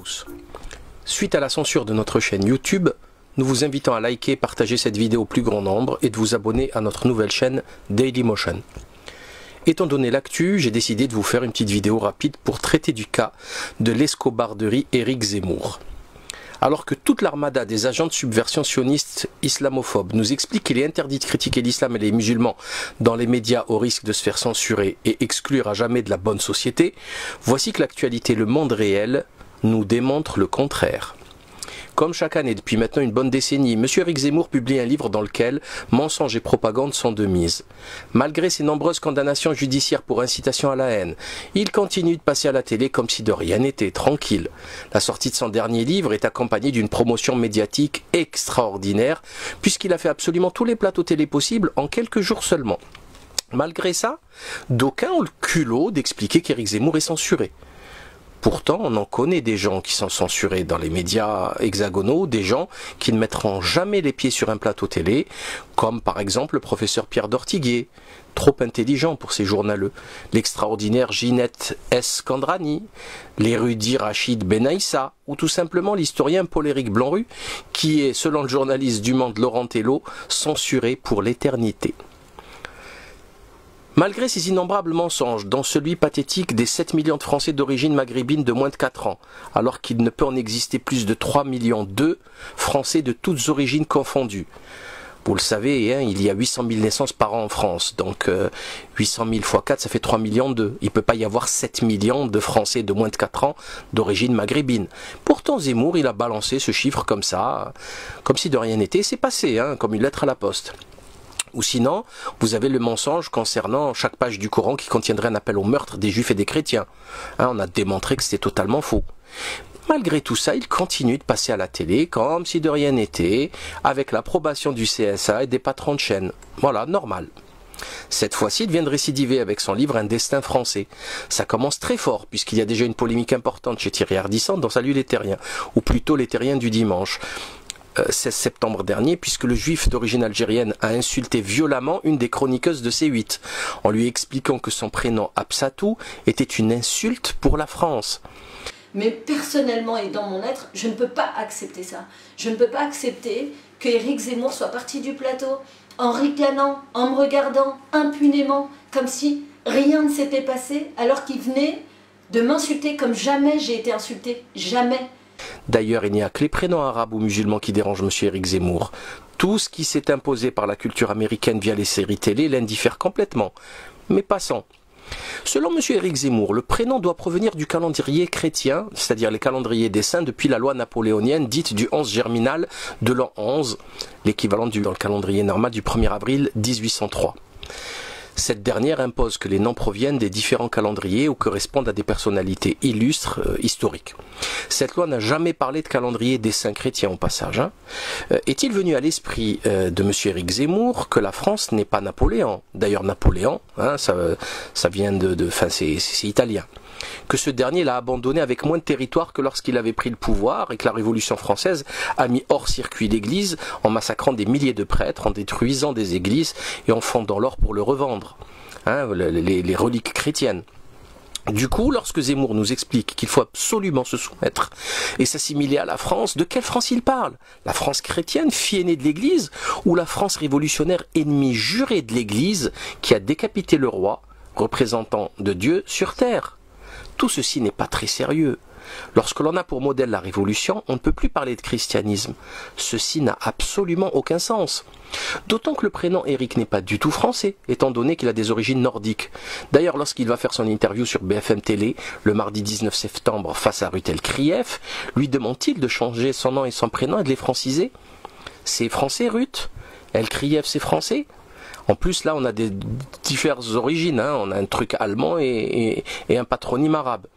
tous. Suite à la censure de notre chaîne YouTube, nous vous invitons à liker et partager cette vidéo au plus grand nombre et de vous abonner à notre nouvelle chaîne Dailymotion. Étant donné l'actu, j'ai décidé de vous faire une petite vidéo rapide pour traiter du cas de l'escobarderie Éric Zemmour. Alors que toute l'armada des agents de subversion sionistes islamophobes nous explique qu'il est interdit de critiquer l'islam et les musulmans dans les médias au risque de se faire censurer et exclure à jamais de la bonne société, voici que l'actualité Le Monde Réel nous démontre le contraire. Comme chaque année depuis maintenant une bonne décennie, M. Éric Zemmour publie un livre dans lequel mensonges et propagande sont de mise. Malgré ses nombreuses condamnations judiciaires pour incitation à la haine, il continue de passer à la télé comme si de rien n'était, tranquille. La sortie de son dernier livre est accompagnée d'une promotion médiatique extraordinaire, puisqu'il a fait absolument tous les plateaux télé possibles en quelques jours seulement. Malgré ça, d'aucuns ont le culot d'expliquer qu'Éric Zemmour est censuré. Pourtant, on en connaît des gens qui sont censurés dans les médias hexagonaux, des gens qui ne mettront jamais les pieds sur un plateau télé, comme par exemple le professeur Pierre d'Ortiguier, trop intelligent pour ces journaleux, l'extraordinaire Ginette S. Candrani, l'érudit Rachid Benaïssa, ou tout simplement l'historien Paul-Éric Blanru, qui est, selon le journaliste du Monde Laurent Tello, censuré pour l'éternité. Malgré ces innombrables mensonges, dont celui pathétique des 7 millions de Français d'origine maghrébine de moins de 4 ans, alors qu'il ne peut en exister plus de 3 millions d'eux, Français de toutes origines confondues. Vous le savez, hein, il y a 800 000 naissances par an en France, donc 800 000 x 4, ça fait 3 millions d'eux. Il ne peut pas y avoir 7 millions de Français de moins de 4 ans d'origine maghrébine. Pourtant, Zemmour, il a balancé ce chiffre comme ça, comme si de rien n'était, c'est passé, hein, comme une lettre à la poste. Ou sinon, vous avez le mensonge concernant chaque page du Coran qui contiendrait un appel au meurtre des Juifs et des chrétiens. Hein, on a démontré que c'était totalement faux. Malgré tout ça, il continue de passer à la télé comme si de rien n'était, avec l'approbation du CSA et des patrons de chaîne. Voilà, normal. Cette fois-ci, il vient de récidiver avec son livre Un destin français. Ça commence très fort, puisqu'il y a déjà une polémique importante chez Thierry Ardisson dans Salut les Terriens, ou plutôt les Terriens du dimanche. 16 septembre dernier, puisque le juif d'origine algérienne a insulté violemment une des chroniqueuses de C8, en lui expliquant que son prénom Absatou était une insulte pour la France. Mais personnellement et dans mon être, je ne peux pas accepter ça. Je ne peux pas accepter que Éric Zemmour soit parti du plateau en ricanant, en me regardant impunément, comme si rien ne s'était passé, alors qu'il venait de m'insulter comme jamais j'ai été insultée. Jamais. D'ailleurs, il n'y a que les prénoms arabes ou musulmans qui dérangent M. Éric Zemmour. Tout ce qui s'est imposé par la culture américaine via les séries télé l'indiffère complètement. Mais passons. Selon M. Éric Zemmour, le prénom doit provenir du calendrier chrétien, c'est-à-dire les calendriers des saints depuis la loi napoléonienne dite du 11 germinal de l'an 11, l'équivalent dans le calendrier normal du 1er avril 1803. Cette dernière impose que les noms proviennent des différents calendriers ou correspondent à des personnalités illustres historiques. Cette loi n'a jamais parlé de calendrier des saints chrétiens au passage. Hein. Est-il venu à l'esprit de M. Éric Zemmour que la France n'est pas Napoléon? D'ailleurs Napoléon, hein, ça vient c'est italien. Que ce dernier l'a abandonné avec moins de territoire que lorsqu'il avait pris le pouvoir et que la Révolution française a mis hors circuit l'Église en massacrant des milliers de prêtres, en détruisant des églises et en fondant l'or pour le revendre, hein, les reliques chrétiennes. Du coup, lorsque Zemmour nous explique qu'il faut absolument se soumettre et s'assimiler à la France, de quelle France il parle? La France chrétienne, fille aînée de l'Église, ou la France révolutionnaire, ennemie jurée de l'Église, qui a décapité le roi, représentant de Dieu sur terre? Tout ceci n'est pas très sérieux. Lorsque l'on a pour modèle la Révolution, on ne peut plus parler de christianisme. Ceci n'a absolument aucun sens. D'autant que le prénom Éric n'est pas du tout français, étant donné qu'il a des origines nordiques. D'ailleurs, lorsqu'il va faire son interview sur BFM Télé, le mardi 19 septembre, face à Ruth Krief, lui demande-t-il de changer son nom et son prénom et de les franciser? C'est français, Ruth? Krief, c'est français? En plus, là, on a des diverses origines. Hein. On a un truc allemand et un patronyme arabe.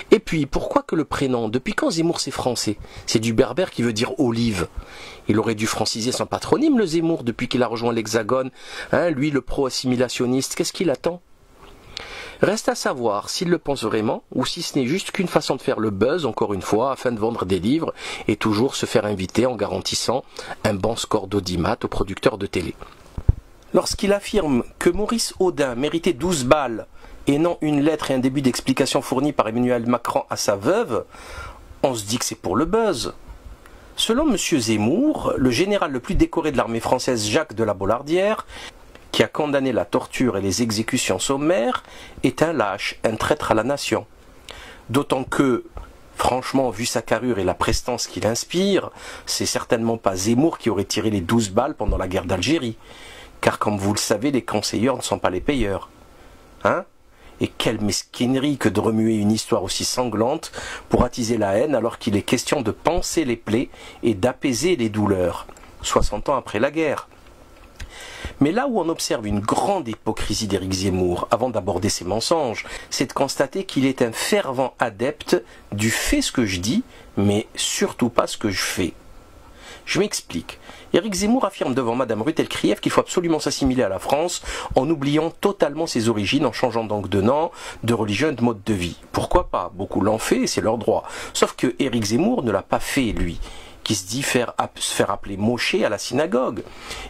Et puis, pourquoi que le prénom? Depuis quand Zemmour, c'est français? C'est du berbère qui veut dire olive. Il aurait dû franciser son patronyme, le Zemmour, depuis qu'il a rejoint l'Hexagone. Hein, lui, le pro-assimilationniste, qu'est-ce qu'il attend? Reste à savoir s'il le pense vraiment, ou si ce n'est juste qu'une façon de faire le buzz, encore une fois, afin de vendre des livres, et toujours se faire inviter en garantissant un bon score d'audimat aux producteurs de télé. Lorsqu'il affirme que Maurice Audin méritait 12 balles et non une lettre et un début d'explication fourni par Emmanuel Macron à sa veuve, On se dit que c'est pour le buzz. Selon M. Zemmour, le général le plus décoré de l'armée française, Jacques de la Bollardière, qui a condamné la torture et les exécutions sommaires, est un lâche, un traître à la nation. D'autant que, franchement, vu sa carrure et la prestance qu'il inspire, c'est certainement pas Zemmour qui aurait tiré les 12 balles pendant la guerre d'Algérie. Car comme vous le savez, les conseilleurs ne sont pas les payeurs. Hein ? Et quelle mesquinerie que de remuer une histoire aussi sanglante pour attiser la haine alors qu'il est question de panser les plaies et d'apaiser les douleurs, 60 ans après la guerre. Mais là où on observe une grande hypocrisie d'Éric Zemmour, avant d'aborder ses mensonges, c'est de constater qu'il est un fervent adepte du « fais ce que je dis », mais surtout pas ce que je fais. Je m'explique. Éric Zemmour affirme devant Madame Rutel-Krief qu'il faut absolument s'assimiler à la France en oubliant totalement ses origines, en changeant donc de nom, de religion et de mode de vie. Pourquoi pas? Beaucoup l'ont fait et c'est leur droit. Sauf que Éric Zemmour ne l'a pas fait, lui, qui se dit se faire appeler Moshe à la synagogue.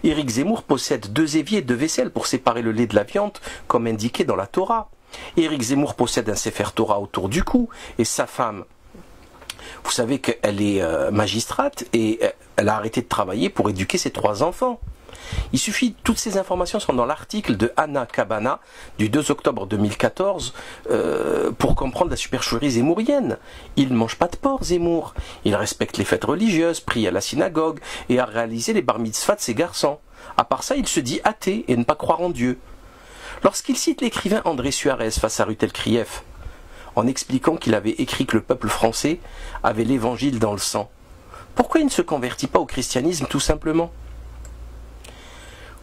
Éric Zemmour possède 2 éviers et 2 vaisselles pour séparer le lait de la viande, comme indiqué dans la Torah. Éric Zemmour possède un Sefer Torah autour du cou, et sa femme, vous savez qu'elle est magistrate et elle a arrêté de travailler pour éduquer ses 3 enfants. Il suffit, toutes ces informations sont dans l'article de Anna Cabana du 2 octobre 2014 pour comprendre la supercherie zémourienne. Il ne mange pas de porc, Zemmour. Il respecte les fêtes religieuses, prie à la synagogue et a réalisé les bar mitzvahs de ses garçons. À part ça, il se dit athée et ne pas croire en Dieu. Lorsqu'il cite l'écrivain André Suarez face à Rutel-Krief, en expliquant qu'il avait écrit que le peuple français avait l'évangile dans le sang, pourquoi il ne se convertit pas au christianisme tout simplement?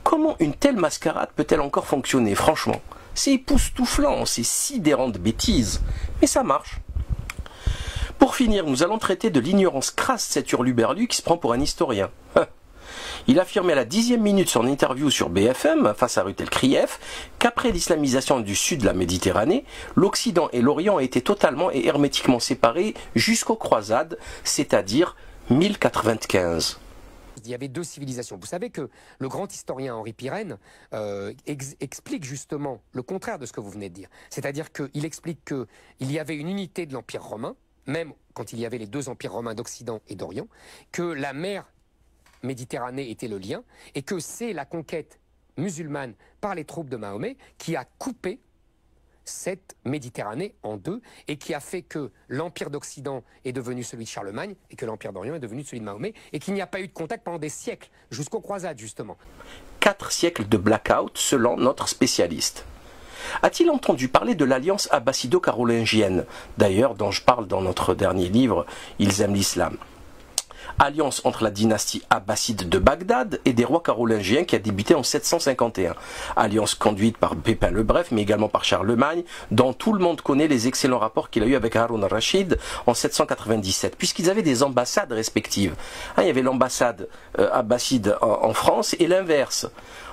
Comment une telle mascarade peut-elle encore fonctionner? Franchement, c'est époustouflant, c'est sidérant de bêtises, mais ça marche. Pour finir, nous allons traiter de l'ignorance crasse de cet hurluberlu qui se prend pour un historien. Il affirmait à la 10e minute son interview sur BFM, face à Rutel-Krief, qu'après l'islamisation du sud de la Méditerranée, l'Occident et l'Orient ont été totalement et hermétiquement séparés jusqu'aux croisades, c'est-à-dire 1095. Il y avait 2 civilisations. Vous savez que le grand historien Henri Pirenne explique justement le contraire de ce que vous venez de dire. C'est-à-dire qu'il explique qu'il y avait une unité de l'Empire romain, même quand il y avait les 2 empires romains d'Occident et d'Orient, que la mer Méditerranée était le lien, et que c'est la conquête musulmane par les troupes de Mahomet qui a coupé cette Méditerranée en 2 et qui a fait que l'Empire d'Occident est devenu celui de Charlemagne et que l'Empire d'Orient est devenu celui de Mahomet et qu'il n'y a pas eu de contact pendant des siècles, jusqu'aux croisades justement. 4 siècles de blackout selon notre spécialiste. A-t-il entendu parler de l'alliance abbassido-carolingienne, d'ailleurs dont je parle dans notre dernier livre, Ils aiment l'islam? Alliance entre la dynastie abbasside de Bagdad et des rois carolingiens qui a débuté en 751. Alliance conduite par Pépin le Bref, mais également par Charlemagne, dont tout le monde connaît les excellents rapports qu'il a eu avec Haroun al-Rachid en 797, puisqu'ils avaient des ambassades respectives. Il y avait l'ambassade abbasside en France et l'inverse.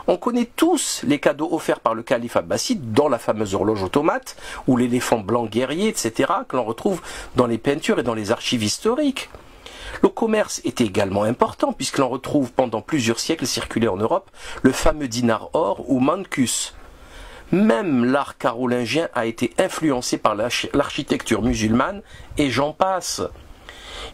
On connaît tous les cadeaux offerts par le calife abbasside, dont la fameuse horloge automate, ou l'éléphant blanc guerrier, etc., que l'on retrouve dans les peintures et dans les archives historiques. Le commerce était également important puisque l'on retrouve pendant plusieurs siècles circulé en Europe le fameux dinar or ou mancus. Même l'art carolingien a été influencé par l'architecture musulmane et j'en passe.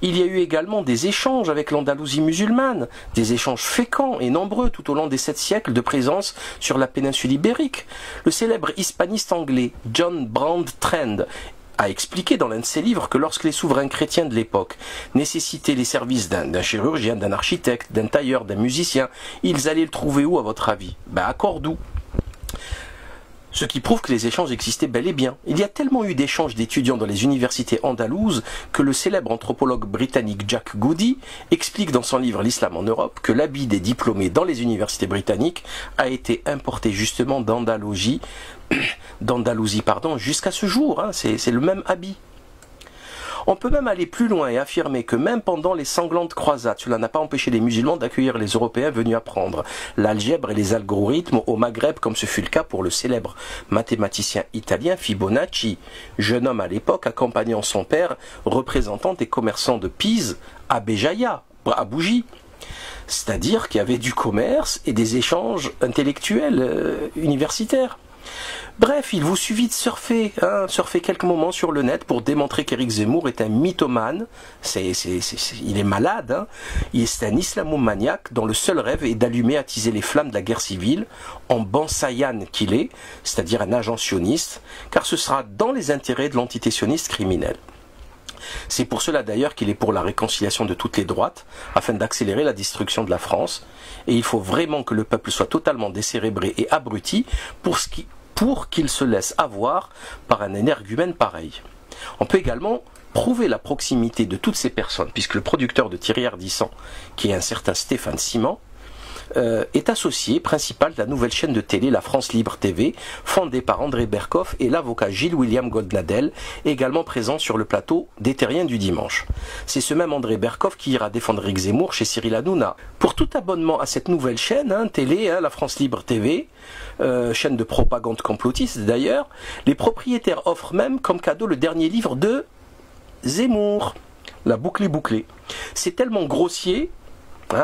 Il y a eu également des échanges avec l'Andalousie musulmane, des échanges féconds et nombreux tout au long des 7 siècles de présence sur la péninsule ibérique. Le célèbre hispaniste anglais John Brand Trend a expliqué dans l'un de ses livres que lorsque les souverains chrétiens de l'époque nécessitaient les services d'un chirurgien, d'un architecte, d'un tailleur, d'un musicien, ils allaient le trouver où à votre avis? À Cordoue. Ce qui prouve que les échanges existaient bel et bien. Il y a tellement eu d'échanges d'étudiants dans les universités andalouses que le célèbre anthropologue britannique Jack Goody explique dans son livre L'Islam en Europe que l'habit des diplômés dans les universités britanniques a été importé justement d'Andalousie jusqu'à ce jour. C'est le même habit. On peut même aller plus loin et affirmer que même pendant les sanglantes croisades, cela n'a pas empêché les musulmans d'accueillir les Européens venus apprendre l'algèbre et les algorithmes au Maghreb, comme ce fut le cas pour le célèbre mathématicien italien Fibonacci, jeune homme à l'époque accompagnant son père, représentant des commerçants de Pise à Béjaïa, à Bougie. C'est-à-dire qu'il y avait du commerce et des échanges intellectuels universitaires. Bref, il vous suffit de surfer quelques moments sur le net pour démontrer qu'Éric Zemmour est un mythomane. Il est malade. Hein. C'est un islamomaniaque dont le seul rêve est d'allumer, attiser les flammes de la guerre civile, en bansaïan qu'il est, c'est-à-dire un agent sioniste, car ce sera dans les intérêts de l'entité sioniste criminelle. C'est pour cela d'ailleurs qu'il est pour la réconciliation de toutes les droites, afin d'accélérer la destruction de la France. Et il faut vraiment que le peuple soit totalement décérébré et abruti pour qu'il se laisse avoir par un énergumène pareil. On peut également prouver la proximité de toutes ces personnes, puisque le producteur de Thierry Ardisson, qui est un certain Stéphane Simon, est associé principal de la nouvelle chaîne de télé La France Libre TV, fondée par André Berkoff et l'avocat Gilles-William Goldnadel, également présent sur le plateau des Terriens du dimanche. C'est ce même André Berkoff qui ira défendre Éric Zemmour chez Cyril Hanouna. Pour tout abonnement à cette nouvelle chaîne, télé, La France Libre TV, chaîne de propagande complotiste d'ailleurs, les propriétaires offrent même comme cadeau le dernier livre de Zemmour, La boucle est bouclée. C'est tellement grossier.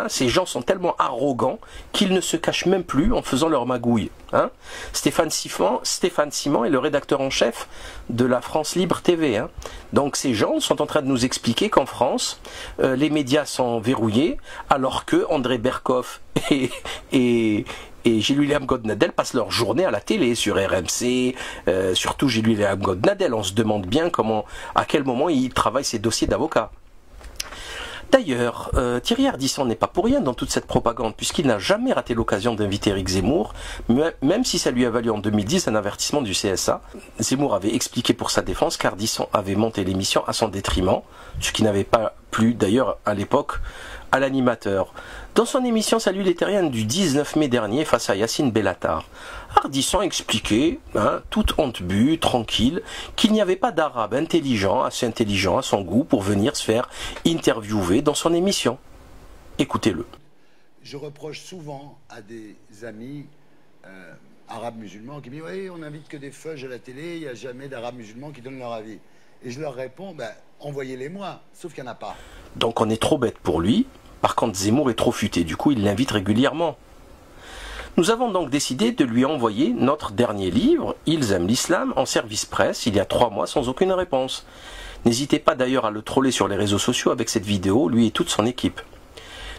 Ces gens sont tellement arrogants qu'ils ne se cachent même plus en faisant leur magouille. Stéphane Simon est le rédacteur en chef de La France Libre TV. Donc ces gens sont en train de nous expliquer qu'en France, les médias sont verrouillés, alors que André Berkoff et Gilles-William Goldnadel passent leur journée à la télé, sur RMC, surtout Gilles-William Goldnadel. On se demande bien à quel moment il travaille ses dossiers d'avocat. D'ailleurs, Thierry Ardisson n'est pas pour rien dans toute cette propagande, puisqu'il n'a jamais raté l'occasion d'inviter Éric Zemmour, même si ça lui a valu en 2010 un avertissement du CSA. Zemmour avait expliqué pour sa défense qu'Ardisson avait monté l'émission à son détriment, ce qui n'avait pas plu d'ailleurs à l'époque à l'animateur. Dans son émission Salut les Terriens du 19 mai dernier face à Yacine Bellatar, Ardisson expliquait, toute honte bue, tranquille, qu'il n'y avait pas d'arabe assez intelligent à son goût pour venir se faire interviewer dans son émission. Écoutez-le. Je reproche souvent à des amis arabes musulmans qui me disent « Oui, on n'invite que des feuges à la télé, il n'y a jamais d'arabes musulmans qui donnent leur avis. » Et je leur réponds « Envoyez-les-moi », sauf qu'il n'y en a pas. Donc on est trop bête pour lui. Par contre, Zemmour est trop futé, du coup il l'invite régulièrement. Nous avons donc décidé de lui envoyer notre dernier livre, Ils aiment l'islam, en service presse, il y a 3 mois, sans aucune réponse. N'hésitez pas d'ailleurs à le troller sur les réseaux sociaux avec cette vidéo, lui et toute son équipe.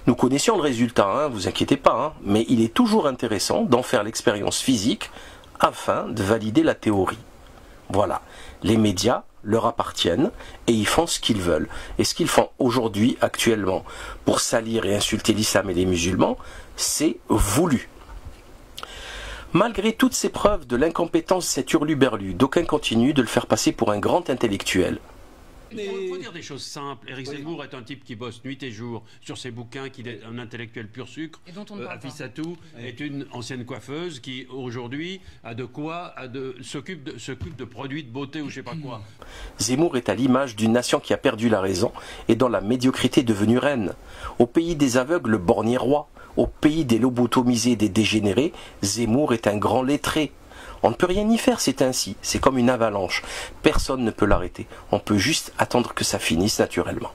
Nous connaissions le résultat, vous inquiétez pas, mais il est toujours intéressant d'en faire l'expérience physique afin de valider la théorie. Voilà, les médias leur appartiennent et ils font ce qu'ils veulent. Et ce qu'ils font aujourd'hui, actuellement, pour salir et insulter l'islam et les musulmans, c'est voulu. Malgré toutes ces preuves de l'incompétence de cet hurluberlu, d'aucuns continuent de le faire passer pour un grand intellectuel. Il faut dire des choses simples. Éric Zemmour est un type qui bosse nuit et jour sur ses bouquins, qu'il est un intellectuel pur sucre. Et dont on ne parle pas. Fissatou est une ancienne coiffeuse qui aujourd'hui s'occupe de produits de beauté ou je sais pas quoi. Zemmour est à l'image d'une nation qui a perdu la raison et dont la médiocrité est devenue reine. Au pays des aveugles, le borgné roi. Au pays des lobotomisés et des dégénérés, Zemmour est un grand lettré. On ne peut rien y faire, c'est ainsi. C'est comme une avalanche. Personne ne peut l'arrêter. On peut juste attendre que ça finisse naturellement.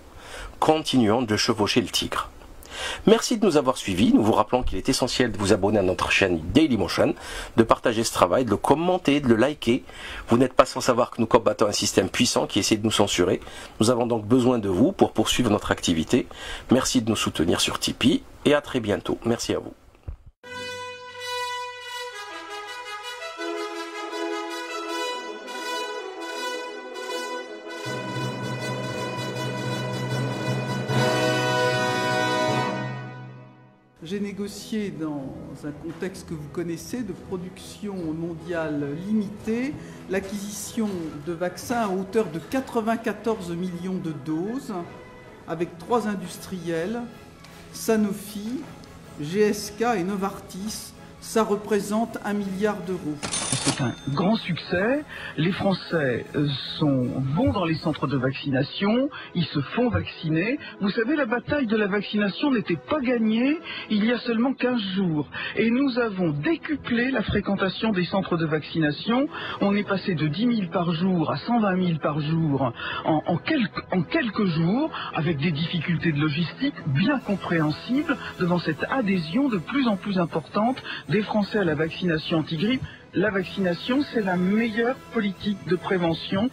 Continuons de chevaucher le tigre. Merci de nous avoir suivis. Nous vous rappelons qu'il est essentiel de vous abonner à notre chaîne Dailymotion, de partager ce travail, de le commenter, de le liker. Vous n'êtes pas sans savoir que nous combattons un système puissant qui essaie de nous censurer. Nous avons donc besoin de vous pour poursuivre notre activité. Merci de nous soutenir sur Tipeee et à très bientôt. Merci à vous. J'ai négocié dans un contexte que vous connaissez de production mondiale limitée l'acquisition de vaccins à hauteur de 94 millions de doses avec 3 industriels, Sanofi, GSK et Novartis. Ça représente 1 milliard d'euros. C'est un grand succès. Les Français sont bons dans les centres de vaccination. Ils se font vacciner. Vous savez, la bataille de la vaccination n'était pas gagnée il y a seulement 15 jours. Et nous avons décuplé la fréquentation des centres de vaccination. On est passé de 10 000 par jour à 120 000 par jour en quelques jours, avec des difficultés de logistique bien compréhensibles devant cette adhésion de plus en plus importante des Français à la vaccination anti-grippe. la vaccination, c'est la meilleure politique de prévention.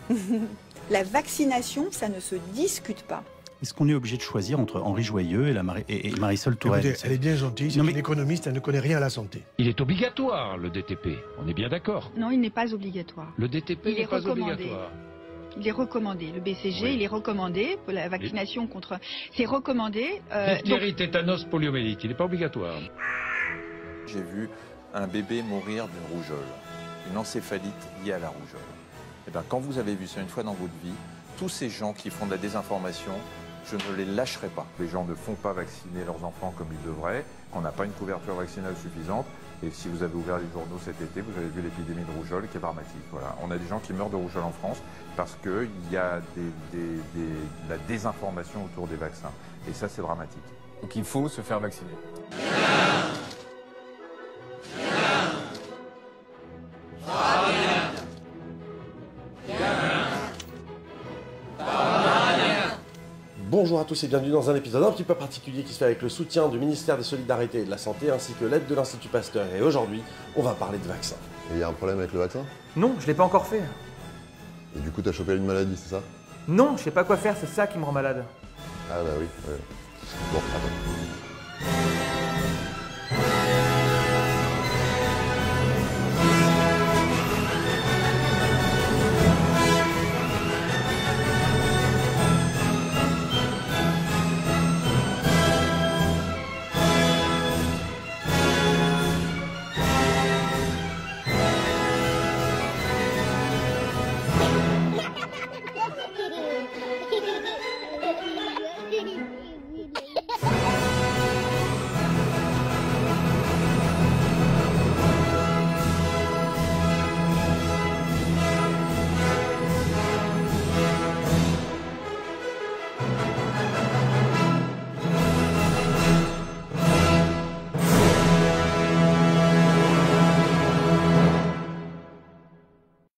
La vaccination, ça ne se discute pas. Est-ce qu'on est obligé de choisir entre Henri Joyeux et Marisol Touraine? Écoutez, elle est bien gentille, c'est une économiste, elle ne connaît rien à la santé. Il est obligatoire, le DTP. On est bien d'accord. Non, il n'est pas obligatoire. Le DTP n'est pas obligatoire. Il est recommandé. Le BCG, oui. Il est recommandé pour la vaccination contre... C'est recommandé... Diphtérie, tétanos, poliomyélite. Il n'est pas obligatoire. J'ai vu un bébé mourir d'une rougeole, une encéphalite liée à la rougeole. Et bien, quand vous avez vu ça une fois dans votre vie, tous ces gens qui font de la désinformation, je ne les lâcherai pas. Les gens ne font pas vacciner leurs enfants comme ils devraient, on n'a pas une couverture vaccinale suffisante. Et si vous avez ouvert les journaux cet été, vous avez vu l'épidémie de rougeole qui est dramatique. Voilà. On a des gens qui meurent de rougeole en France parce qu'il y a de la désinformation autour des vaccins. Et ça, c'est dramatique. Donc il faut se faire vacciner. Bonjour à tous et bienvenue dans un épisode un petit peu particulier qui se fait avec le soutien du ministère des Solidarités et de la Santé ainsi que l'aide de l'Institut Pasteur. Et aujourd'hui, on va parler de vaccins. Il y a un problème avec le vaccin? Non, je l'ai pas encore fait. Et du coup, t'as chopé une maladie, c'est ça? Non, je sais pas quoi faire, c'est ça qui me rend malade. Ah bah oui, ouais. Bon, attends.